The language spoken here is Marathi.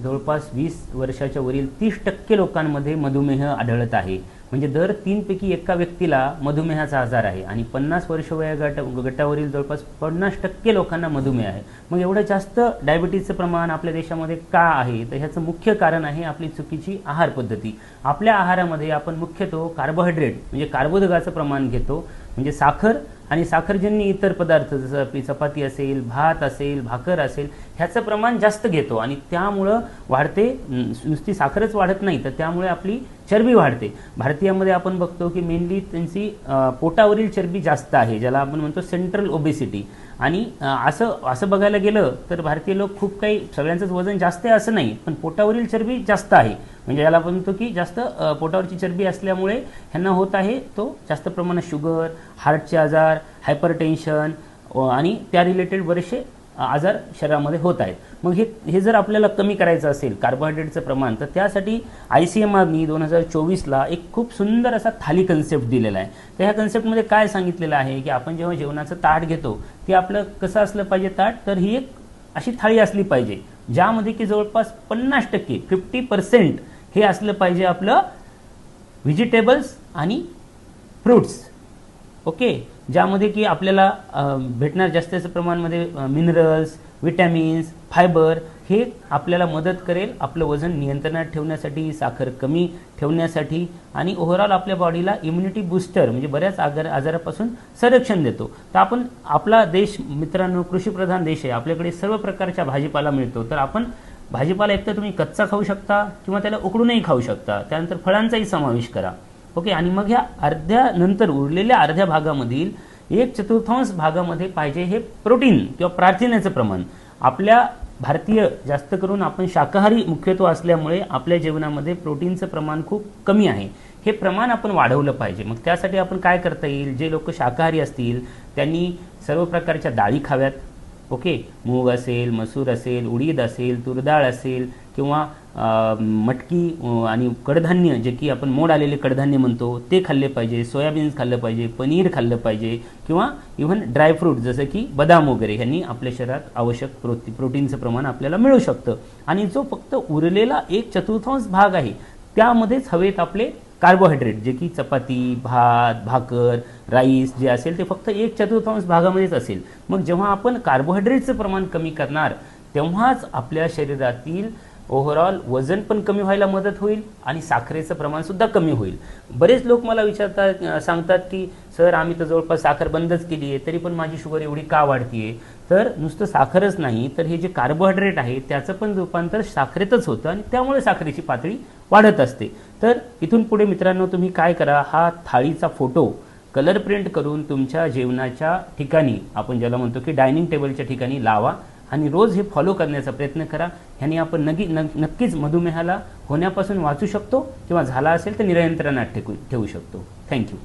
जवळपास 20 वर्षाच्या वरील 30% लोकांमध्ये मधुमेह आढळत आहे। म्हणजे दर 3 पैकी एका व्यक्तीला मधुमेहाचा आजार आहे आणि 50 वर्ष गटावरील जवळपास 50% लोकांना मधुमेह आहे। मग एवढं जास्त डायबिटीजचं प्रमाण आपल्या देशामध्ये का आहे? तर ह्याचं मुख्य कारण आहे आपली चुकीची आहार पद्धती। आपल्या आहारामध्ये आपण मुख्यतः कार्बोहायड्रेट म्हणजे कार्बोदकाचं प्रमाण घेतो, म्हणजे साखर आणि साखरजन्य इतर पदार्थ जसं आपली चपाती असेल, भात असेल, भाकर असेल, ह्याचं प्रमाण जास्त घेतो आणि त्यामुळं वाढते, नुसती साखरच वाढत नाही तर त्यामुळे आपली चरबी वाढते। भारतीयामध्ये आपण बघतो की मेनली त्यांची पोटावरील चरबी जास्त आहे, ज्याला आपण म्हणतो सेंट्रल ओबेसिटी। आणि असं बघायला गेलं तर भारतीय लोक खूप काही, सगळ्यांचंच वजन जास्त आहे असं नाही, पण पोटावरील चरबी जास्त आहे, म्हणजे याला आपण म्हणतो की जास्त पोटावरची चरबी असल्यामुळे ह्यांना होत आहे तो जास्त प्रमाणात शुगर, हार्टचे आजार, हायपरटेन्शन आणि त्या रिलेटेड बरेचसे आजार शरीरामध्ये होत आहेत। मग हे जर आपल्याला कमी करायचं असेल कार्बोहायड्रेटचं प्रमाण, तर त्यासाठी ICMRनी 2024ला एक खूप सुंदर असा थाली कन्सेप्ट दिलेला आहे। तर ह्या कन्सेप्टमध्ये काय सांगितलेलं आहे की आपण जेव्हा जेवणाचं ताट घेतो ते आपलं कसं असलं पाहिजे ताट, तर ही एक अशी थाळी असली पाहिजे ज्यामध्ये की जवळपास 50% 50% हे असलं पाहिजे आपलं व्हेजिटेबल्स आणि फ्रूट्स, ओके, ज्यामध्ये की आपल्याला भेटणार जास्तीच्या प्रमाणामध्ये मिनरल्स, विटॅमिन्स, फायबर हे आपल्याला मदत करेल आपलं वजन नियंत्रणात ठेवण्यासाठी, साखर कमी ठेवण्यासाठी आणि ओव्हरऑल आपल्या बॉडीला इम्युनिटी बूस्टर म्हणजे बऱ्याच आजारापासून संरक्षण देतो। तर आपण, आपला देश मित्रांनो कृषीप्रधान देश आहे, आपल्याकडे सर्व प्रकारच्या भाजीपाला मिळतो। तर आपण भाजीपाला एकतर तुम्ही कच्चा खाऊ शकता किंवा त्याला उकडूनही खाऊ शकता, त्यानंतर फळांचाही समावेश करा, ओके। आणि मग ह्या अर्ध्यानंतर उरलेल्या अर्ध्या भागामधील 1/4 भागामध्ये पाहिजे हे प्रोटीन किंवा प्रथिनाचं प्रमाण। आपल्या भारतीय जास्त करून आपण शाकाहारी मुख्यत्व असल्यामुळे आपल्या जेवणामध्ये प्रोटीनचं प्रमाण खूप कमी आहे, हे प्रमाण आपण वाढवलं पाहिजे। मग त्यासाठी आपण काय करता येईल, जे लोक शाकाहारी असतील त्यांनी सर्व प्रकारच्या डाळी खाव्यात, ओके, मूग असेल, मसूर असेल, उडीद असेल, तुरडाळ असेल किंवा मटकी आणि कडधान्य जे की आपण मोड आलेले कडधान्य म्हणतो ते खाल्ले पाहिजे, सोयाबीन्स खाल्लं पाहिजे, पनीर खाल्लं पाहिजे किंवा इव्हन ड्रायफ्रूट जसं की बदाम वगैरे, ह्यांनी आपल्या शरीरात आवश्यक प्रोटीनचं प्रमाण आपल्याला मिळू शकतं। आणि जो फक्त उरलेला 1/4 भाग आहे त्यामध्येच हवेत आपले कार्बोहायड्रेट जे की चपाती, भात, भाकर, राईस जे असेल ते फक्त 1/4 भागामध्येच असेल। मग जेव्हा आपण कार्बोहायड्रेटचं प्रमाण कमी करणार तेव्हाच आपल्या शरीरातील ओव्हरऑल वजन पण कमी व्हायला मदत होईल आणि साखरेचं प्रमाण सुद्धा कमी होईल। बरेच लोक मला सांगतात की सर आम्ही तर जवळपास साखर बंदच केली आहे तरी पण माझी शुगर एवढी का वाढतीये? तर नुसतं साखरच नाही तर हे जे कार्बोहायड्रेट आहे त्याचं पण रूपांतर साखरेतच होतं आणि त्यामुळे साखरेची पातळी वाढत असते। तर इथून पुढे मित्रांनो तुम्ही काय करा, हा थाळीचा फोटो कलर प्रिंट करून तुमच्या जेवणाच्या ठिकाणी, आपण ज्याला म्हणतो की डायनिंग टेबलच्या ठिकाणी लावा आणि रोज हे फॉलो करण्याचा प्रयत्न करा। ह्याने आपण नक्कीच मधुमेहाला होण्यापासून वाचू शकतो किंवा झाला असेल तर नियंत्रणात ठेवू शकतो। थँक्यू।